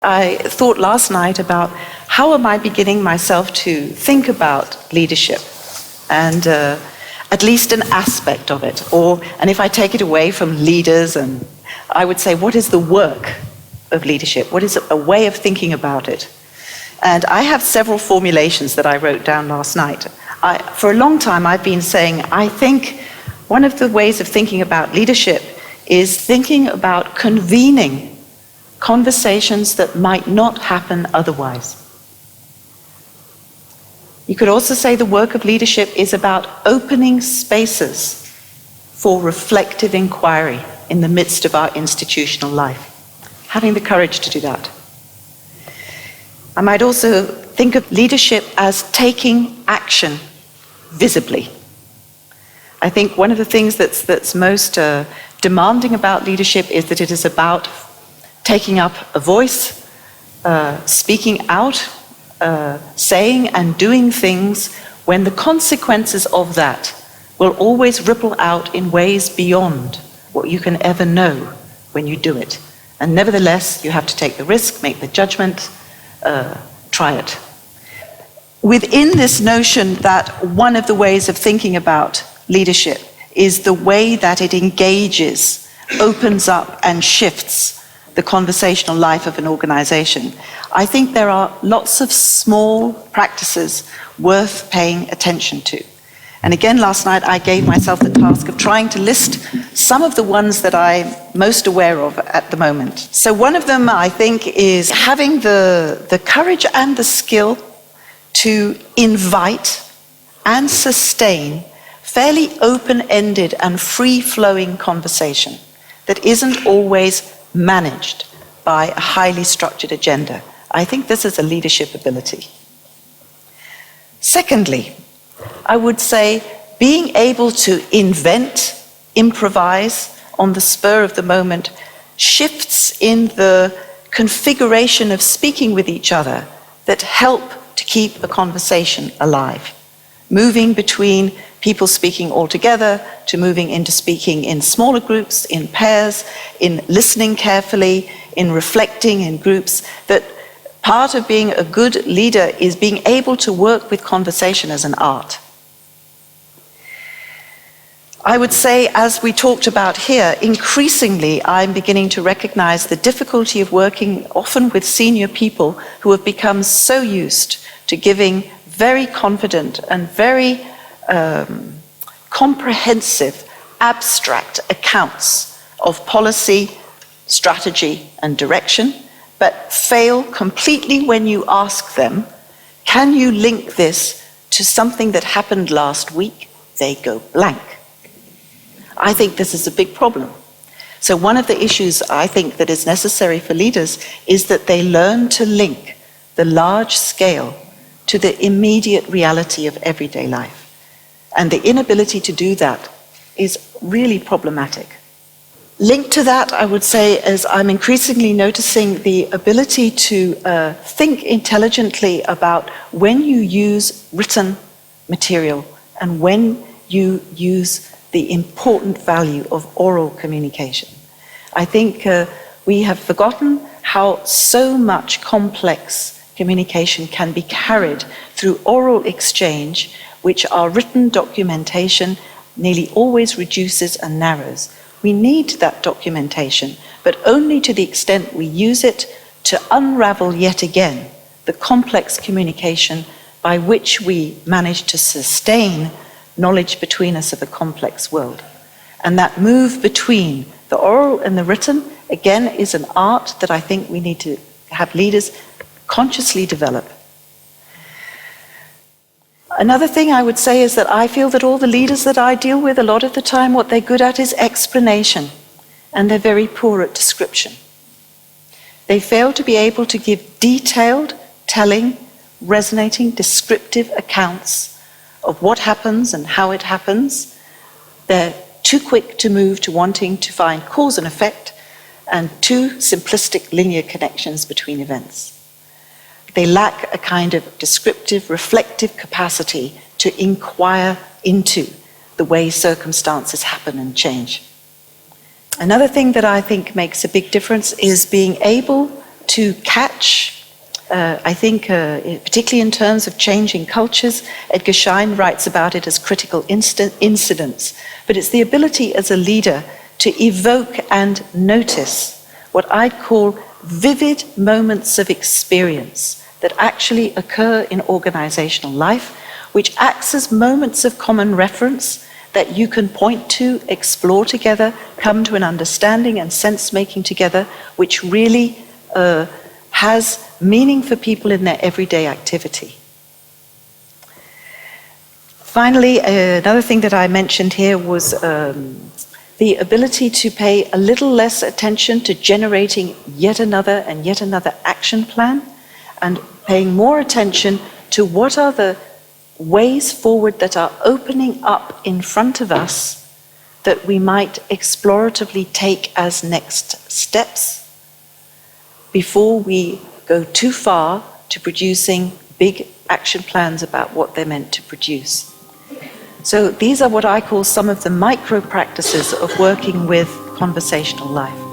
I thought last night about how am I beginning myself to think about leadership and at least an aspect of it. And if I take it away from leaders, and I would say, what is the work of leadership? What is a way of thinking about it? And I have several formulations that I wrote down last night. For a long time, I've been saying, I think one of the ways of thinking about leadership is thinking about convening conversations that might not happen otherwise. You could also say the work of leadership is about opening spaces for reflective inquiry in the midst of our institutional life. Having the courage to do that. I might also think of leadership as taking action visibly. I think one of the things that's most demanding about leadership is that it is about taking up a voice, speaking out, saying and doing things when the consequences of that will always ripple out in ways beyond what you can ever know when you do it. And nevertheless, you have to take the risk, make the judgment, try it. Within this notion that one of the ways of thinking about leadership is the way that it engages, opens up and shifts the conversational life of an organization, I think there are lots of small practices worth paying attention to. And again, last night I gave myself the task of trying to list some of the ones that I'm most aware of at the moment. So one of them, I think, is having the courage and the skill to invite and sustain fairly open-ended and free-flowing conversation that isn't always managed by a highly structured agenda. I think this is a leadership ability. Secondly, I would say being able to invent, improvise on the spur of the moment shifts in the configuration of speaking with each other that help to keep a conversation alive. Moving between people speaking all together to moving into speaking in smaller groups, in pairs, in listening carefully, in reflecting in groups, that part of being a good leader is being able to work with conversation as an art. I would say, as we talked about here, increasingly I'm beginning to recognize the difficulty of working often with senior people who have become so used to giving very confident and very comprehensive, abstract accounts of policy, strategy, and direction, but fail completely when you ask them, can you link this to something that happened last week? They go blank. I think this is a big problem. So one of the issues I think that is necessary for leaders is that they learn to link the large scale to the immediate reality of everyday life. And the inability to do that is really problematic. Linked to that, I would say, is I'm increasingly noticing the ability to think intelligently about when you use written material and when you use the important value of oral communication. I think we have forgotten how so much complex communication can be carried through oral exchange, which our written documentation nearly always reduces and narrows. We need that documentation, but only to the extent we use it to unravel yet again the complex communication by which we manage to sustain knowledge between us of a complex world. And that move between the oral and the written, again, is an art that I think we need to have leaders consciously develop. Another thing I would say is that I feel that all the leaders that I deal with, a lot of the time, what they're good at is explanation, and they're very poor at description. They fail to be able to give detailed, telling, resonating, descriptive accounts of what happens and how it happens. They're too quick to move to wanting to find cause and effect, and too simplistic linear connections between events. They lack a kind of descriptive, reflective capacity to inquire into the way circumstances happen and change. Another thing that I think makes a big difference is being able to catch, I think, particularly in terms of changing cultures, Edgar Schein writes about it as critical incidents, but it's the ability as a leader to evoke and notice what I'd call vivid moments of experience that actually occur in organizational life, which acts as moments of common reference that you can point to, explore together, come to an understanding and sense-making together, which really has meaning for people in their everyday activity. Finally, another thing that I mentioned here was the ability to pay a little less attention to generating yet another action plan, and paying more attention to what are the ways forward that are opening up in front of us that we might exploratively take as next steps before we go too far to producing big action plans about what they're meant to produce. So these are what I call some of the micro practices of working with conversational life.